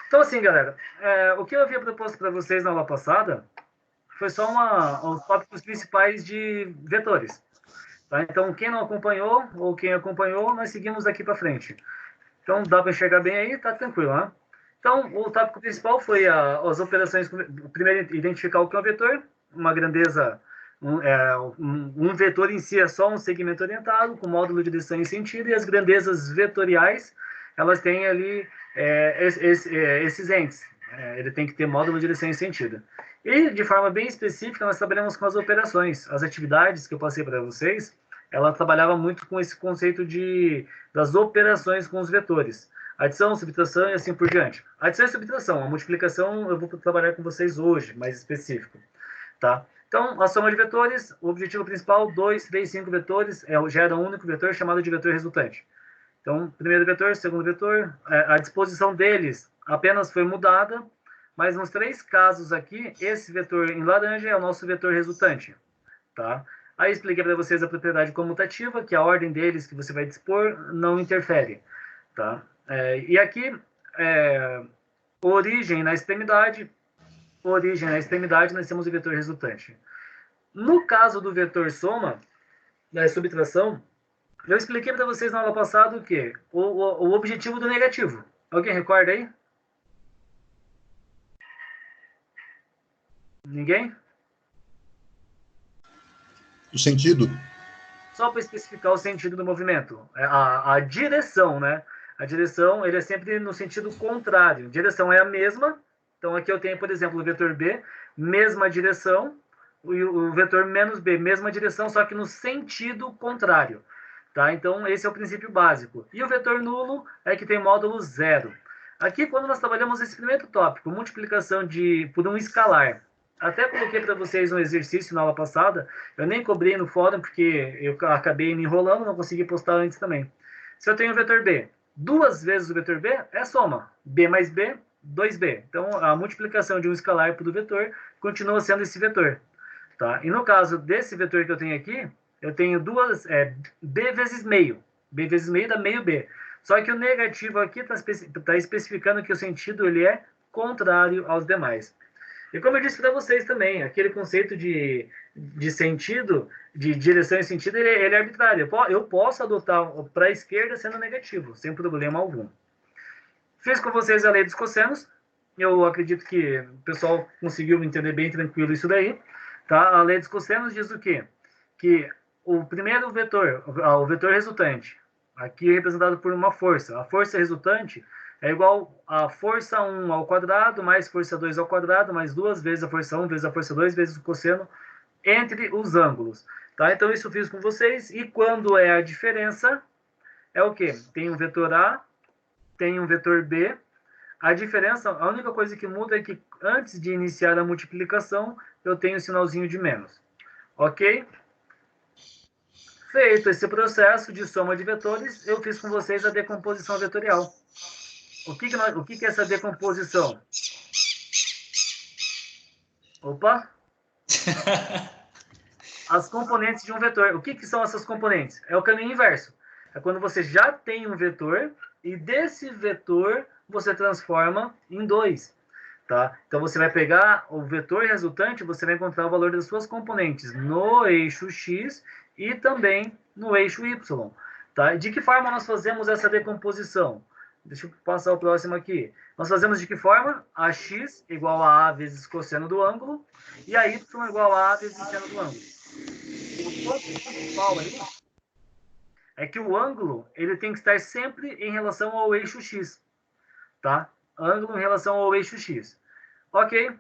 Então, assim, galera, o que eu havia proposto para vocês na aula passada foi só os tópicos principais de vetores. Tá? Então, quem não acompanhou, ou quem acompanhou, nós seguimos daqui para frente. Então, dá para enxergar bem aí, tá tranquilo, né? Então, o tópico principal foi as operações. Primeiro, identificar o que é um vetor, uma grandeza. Um vetor em si é só um segmento orientado, com módulo de direção e sentido, e as grandezas vetoriais, elas têm ali esses entes. Ele tem que ter módulo de direção e sentido. E, de forma bem específica, nós trabalhamos com as operações. As atividades que eu passei para vocês, ela trabalhava muito com esse conceito das operações com os vetores. Adição, subtração e assim por diante. Adição e subtração. A multiplicação eu vou trabalhar com vocês hoje, mais específico. Tá? Então, a soma de vetores, o objetivo principal, 2, 3, 5 vetores, gera um único vetor chamado de vetor resultante. Então, primeiro vetor, segundo vetor, a disposição deles apenas foi mudada, mas nos 3 casos aqui, esse vetor em laranja é o nosso vetor resultante. Tá? Aí expliquei para vocês a propriedade comutativa, que a ordem deles que você vai dispor não interfere. Tá? E aqui, origem na extremidade, nós temos o vetor resultante. No caso do vetor soma, da subtração, eu expliquei para vocês na aula passada o quê? O objetivo do negativo. Alguém recorda aí? Ninguém? O sentido? Só para especificar o sentido do movimento. A direção, né? A direção, ele é sempre no sentido contrário. A direção é a mesma. Então, aqui eu tenho, por exemplo, o vetor B, mesma direção, o vetor menos B, mesma direção, só que no sentido contrário. Tá? Então, esse é o princípio básico. E o vetor nulo é que tem módulo zero. Aqui, quando nós trabalhamos esse primeiro tópico, multiplicação por um escalar, até coloquei para vocês um exercício na aula passada, eu nem cobrei no fórum, porque eu acabei me enrolando, não consegui postar antes também. Se eu tenho o vetor B, 2 vezes o vetor B é soma. B mais B, 2B. Então, a multiplicação de um escalar por do vetor continua sendo esse vetor. Tá? E no caso desse vetor que eu tenho aqui, eu tenho B vezes meio. B vezes meio dá meio B. Só que o negativo aqui está especificando que o sentido ele é contrário aos demais. E como eu disse para vocês também, aquele conceito de sentido, de direção e sentido, ele é arbitrário. Eu posso adotar para a esquerda sendo negativo, sem problema algum. Fiz com vocês a lei dos cossenos. Eu acredito que o pessoal conseguiu entender bem tranquilo isso daí. Tá? A lei dos cossenos diz o quê? Que o primeiro vetor, o vetor resultante, aqui representado por uma força. A força resultante é igual a força 1 ao quadrado, mais força 2 ao quadrado, mais 2 vezes a força 1, vezes a força 2, vezes o cosseno, entre os ângulos. Tá? Então, isso eu fiz com vocês. E quando é a diferença, é o quê? Tem um vetor A, tem um vetor B. A diferença, a única coisa que muda é que antes de iniciar a multiplicação, eu tenho o sinalzinho de menos. Ok? Feito esse processo de soma de vetores, eu fiz com vocês a decomposição vetorial. O que é essa decomposição? Opa! As componentes de um vetor. O que são essas componentes? É o caminho inverso. É quando você já tem um vetor e desse vetor você transforma em 2. Tá? Então, você vai pegar o vetor resultante, você vai encontrar o valor das suas componentes no eixo X e também no eixo Y. Tá? De que forma nós fazemos essa decomposição? Deixa eu passar o próximo aqui. Nós fazemos de que forma? AX igual a vezes cosseno do ângulo e a Y igual a vezes seno do ângulo. O ponto principal aí é que o ângulo ele tem que estar sempre em relação ao eixo X. Tá? Ângulo em relação ao eixo X. Ok,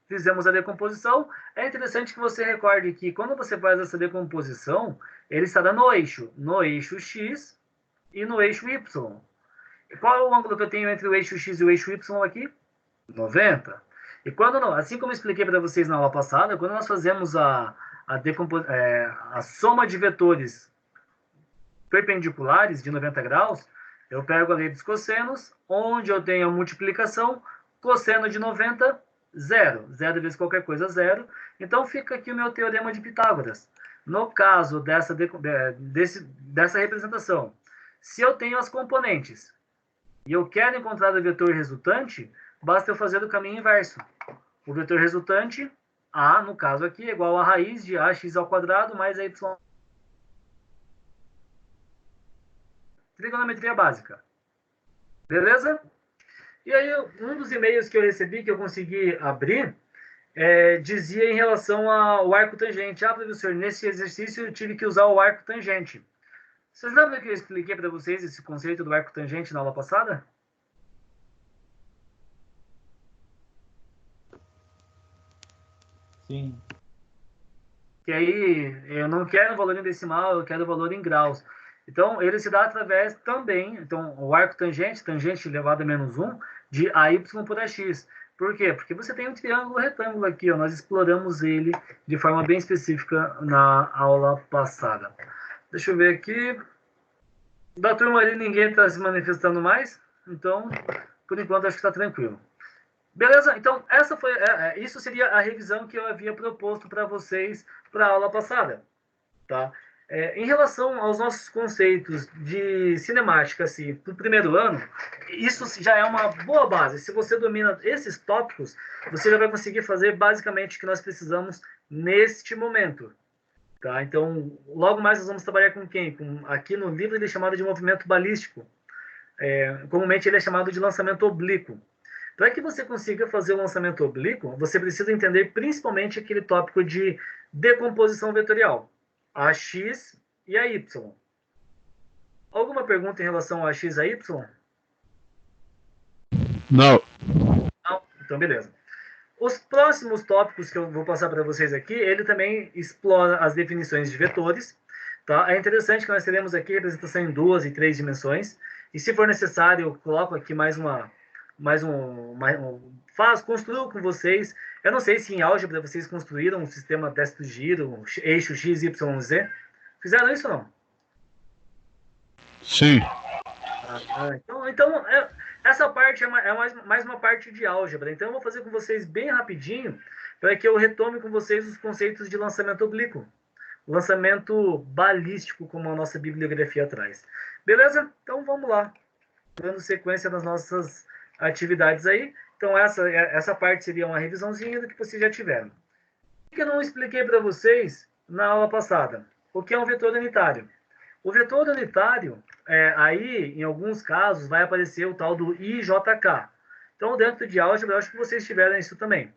fizemos a decomposição. É interessante que você recorde que quando você faz essa decomposição, ele estará no eixo X e no eixo Y. E qual é o ângulo que eu tenho entre o eixo X e o eixo Y aqui? 90. E quando, assim como eu expliquei para vocês na aula passada, quando nós fazemos a soma de vetores perpendiculares de 90 graus, eu pego a lei dos cossenos, onde eu tenho a multiplicação, cosseno de 90, zero. Zero vezes qualquer coisa, zero. Então, fica aqui o meu teorema de Pitágoras. No caso dessa representação, se eu tenho as componentes e eu quero encontrar o vetor resultante, basta eu fazer o caminho inverso. O vetor resultante, A, no caso aqui, é igual a raiz de ax ao quadrado mais a y. Trigonometria básica. Beleza? E aí, um dos e-mails que eu recebi, que eu consegui abrir, dizia em relação ao arco tangente. Ah, professor, nesse exercício eu tive que usar o arco tangente. Vocês lembram que eu expliquei para vocês esse conceito do arco tangente na aula passada? Sim. Que aí eu não quero valor em decimal, eu quero valor em graus. Então, ele se dá através também, então, o arco tangente, tangente elevado a menos 1, de AY por AX. Por quê? Porque você tem um triângulo retângulo aqui, ó, nós exploramos ele de forma bem específica na aula passada. Deixa eu ver aqui. Da turma ali, ninguém está se manifestando mais, então, por enquanto, acho que está tranquilo. Beleza? Então, isso seria a revisão que eu havia proposto para vocês para a aula passada. Tá? Em relação aos nossos conceitos de cinemática assim, para o primeiro ano, isso já é uma boa base. Se você domina esses tópicos, você já vai conseguir fazer basicamente o que nós precisamos neste momento. Tá? Então, logo mais nós vamos trabalhar com quem? Aqui no livro ele é chamado de movimento balístico. Comumente ele é chamado de lançamento oblíquo. Para que você consiga fazer o lançamento oblíquo, você precisa entender principalmente aquele tópico de decomposição vetorial, a x e a y. Alguma pergunta em relação a x e a y? Não. Não? Então, beleza. Os próximos tópicos que eu vou passar para vocês aqui, ele também explora as definições de vetores. Tá? É interessante que nós teremos aqui representação em 2 e 3 dimensões. E se for necessário, eu coloco aqui construo com vocês. Eu não sei se em álgebra vocês construíram um sistema destro giro, eixo x, y, z. Fizeram isso ou não? Sim. Então essa parte é mais uma parte de álgebra. Então eu vou fazer com vocês bem rapidinho para que eu retome com vocês os conceitos de lançamento oblíquo. Lançamento balístico, como a nossa bibliografia traz. Beleza? Então vamos lá. Dando sequência nas nossas atividades aí. Então essa parte seria uma revisãozinha do que vocês já tiveram. O que eu não expliquei para vocês na aula passada? O que é um vetor unitário? O vetor unitário, aí, em alguns casos, vai aparecer o tal do IJK. Então, dentro de álgebra, eu acho que vocês tiveram isso também.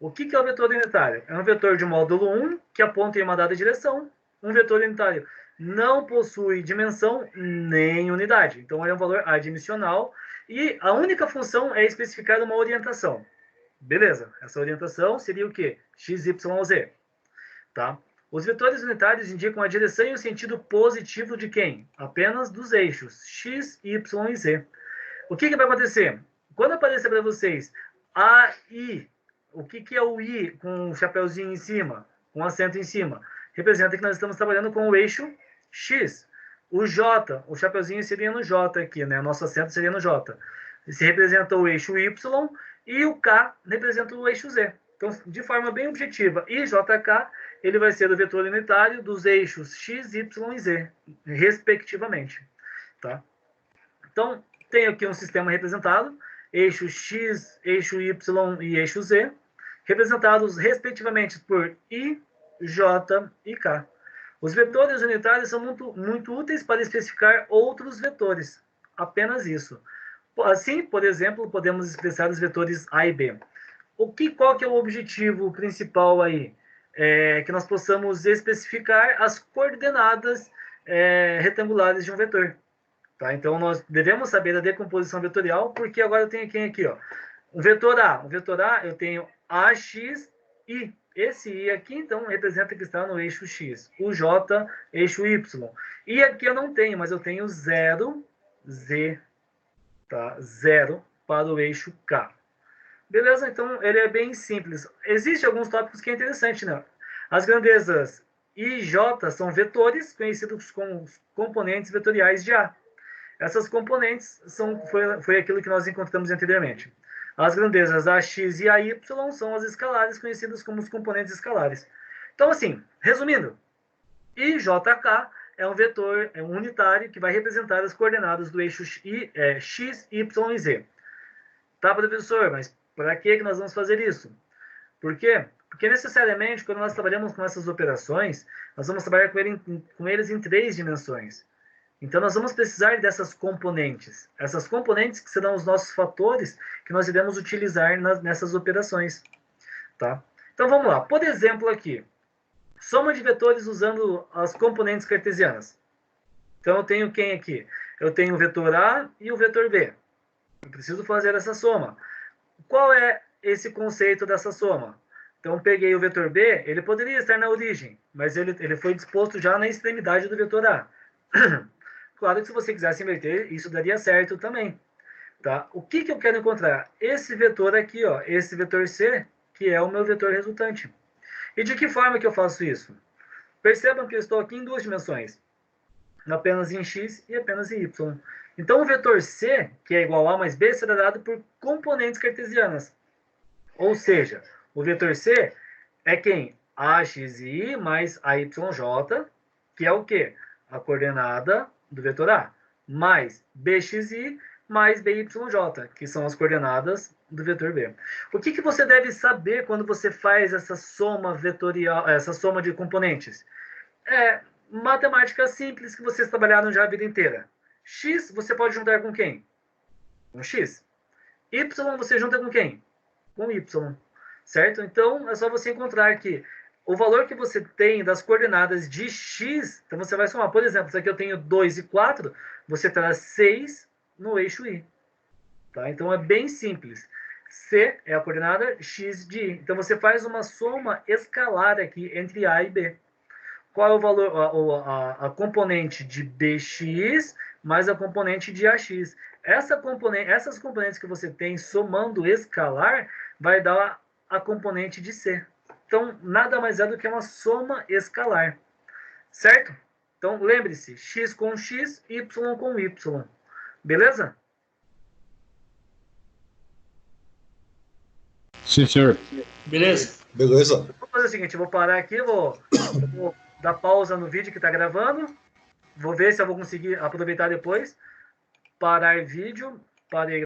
O que é o vetor unitário? É um vetor de módulo 1 que aponta em uma dada direção. Um vetor unitário não possui dimensão nem unidade. Então, ele é um valor adimensional e a única função é especificar uma orientação. Beleza, essa orientação seria o quê? X, Y ou Z. Tá? Os vetores unitários indicam a direção e o sentido positivo de quem? Apenas dos eixos x, y e z. O que vai acontecer? Quando aparecer para vocês A, I, o que é o I com o chapeuzinho em cima, com o acento em cima? Representa que nós estamos trabalhando com o eixo x. O J, o chapeuzinho seria no J aqui, né? O nosso acento seria no J. Se representa o eixo Y e o K representa o eixo Z. Então, de forma bem objetiva, IJK ele vai ser o vetor unitário dos eixos x, y e z, respectivamente. Tá? Então, tenho aqui um sistema representado, eixo x, eixo y e eixo z, representados respectivamente por I, J e K. Os vetores unitários são muito úteis para especificar outros vetores, apenas isso. Assim, por exemplo, podemos expressar os vetores A e B. Qual que é o objetivo principal aí? Que nós possamos especificar as coordenadas retangulares de um vetor. Tá? Então, nós devemos saber a decomposição vetorial, porque agora eu tenho quem aqui? Ó? Um vetor A. O vetor A, eu tenho AX, I. Esse I aqui, então, representa que está no eixo X. O J, eixo Y. E aqui eu não tenho, mas eu tenho 0, Z, tá? 0 para o eixo K. Beleza? Então, ele é bem simples. Existem alguns tópicos que é interessante, né? As grandezas I e J são vetores conhecidos como componentes vetoriais de A. Essas componentes foi aquilo que nós encontramos anteriormente. As grandezas AX e AY são as escalares conhecidas como os componentes escalares. Então, assim, resumindo, IJK é um vetor unitário que vai representar as coordenadas do eixo X, Y e Z. Tá, professor, mas para que nós vamos fazer isso? Por quê? Porque necessariamente, quando nós trabalhamos com essas operações, nós vamos trabalhar com eles em 3 dimensões. Então, nós vamos precisar dessas componentes. Essas componentes que serão os nossos fatores que nós iremos utilizar nessas operações. Tá? Então, vamos lá. Por exemplo, aqui, soma de vetores usando as componentes cartesianas. Então, eu tenho quem aqui? Eu tenho o vetor A e o vetor B. Eu preciso fazer essa soma. Qual é esse conceito dessa soma? Então, peguei o vetor B, ele poderia estar na origem, mas ele foi disposto já na extremidade do vetor A. Claro que se você quisesse inverter, isso daria certo também. Tá? O que eu quero encontrar? Esse vetor aqui, ó, esse vetor C, que é o meu vetor resultante. E de que forma que eu faço isso? Percebam que eu estou aqui em 2 dimensões. Apenas em x e apenas em y. Então, o vetor C, que é igual a mais b, será dado por componentes cartesianas. Ou seja, o vetor C é quem? Ax e y mais ayj, que é o quê? A coordenada do vetor A, mais bxi mais byj, que são as coordenadas do vetor B. O que você deve saber quando você faz essa soma vetorial, essa soma de componentes? É matemática simples que vocês trabalharam já a vida inteira. X você pode juntar com quem? Com x. Y você junta com quem? Com y. Certo? Então, é só você encontrar que o valor que você tem das coordenadas de x, então você vai somar, por exemplo, se aqui eu tenho 2 e 4, você terá 6 no eixo y. Tá? Então, é bem simples. C é a coordenada, x de y. Então, você faz uma soma escalar aqui entre A e B. Qual é o valor, a componente de bx mais a componente de ax. Essas componentes que você tem somando escalar vai dar a componente de C. Então, nada mais é do que uma soma escalar. Certo? Então, lembre-se, x com x, y com y. Beleza? Sim, senhor. Beleza. Vou fazer o seguinte, eu vou parar aqui, vou dar pausa no vídeo que está gravando. Vou ver se eu vou conseguir aproveitar depois. Parar vídeo. Parei.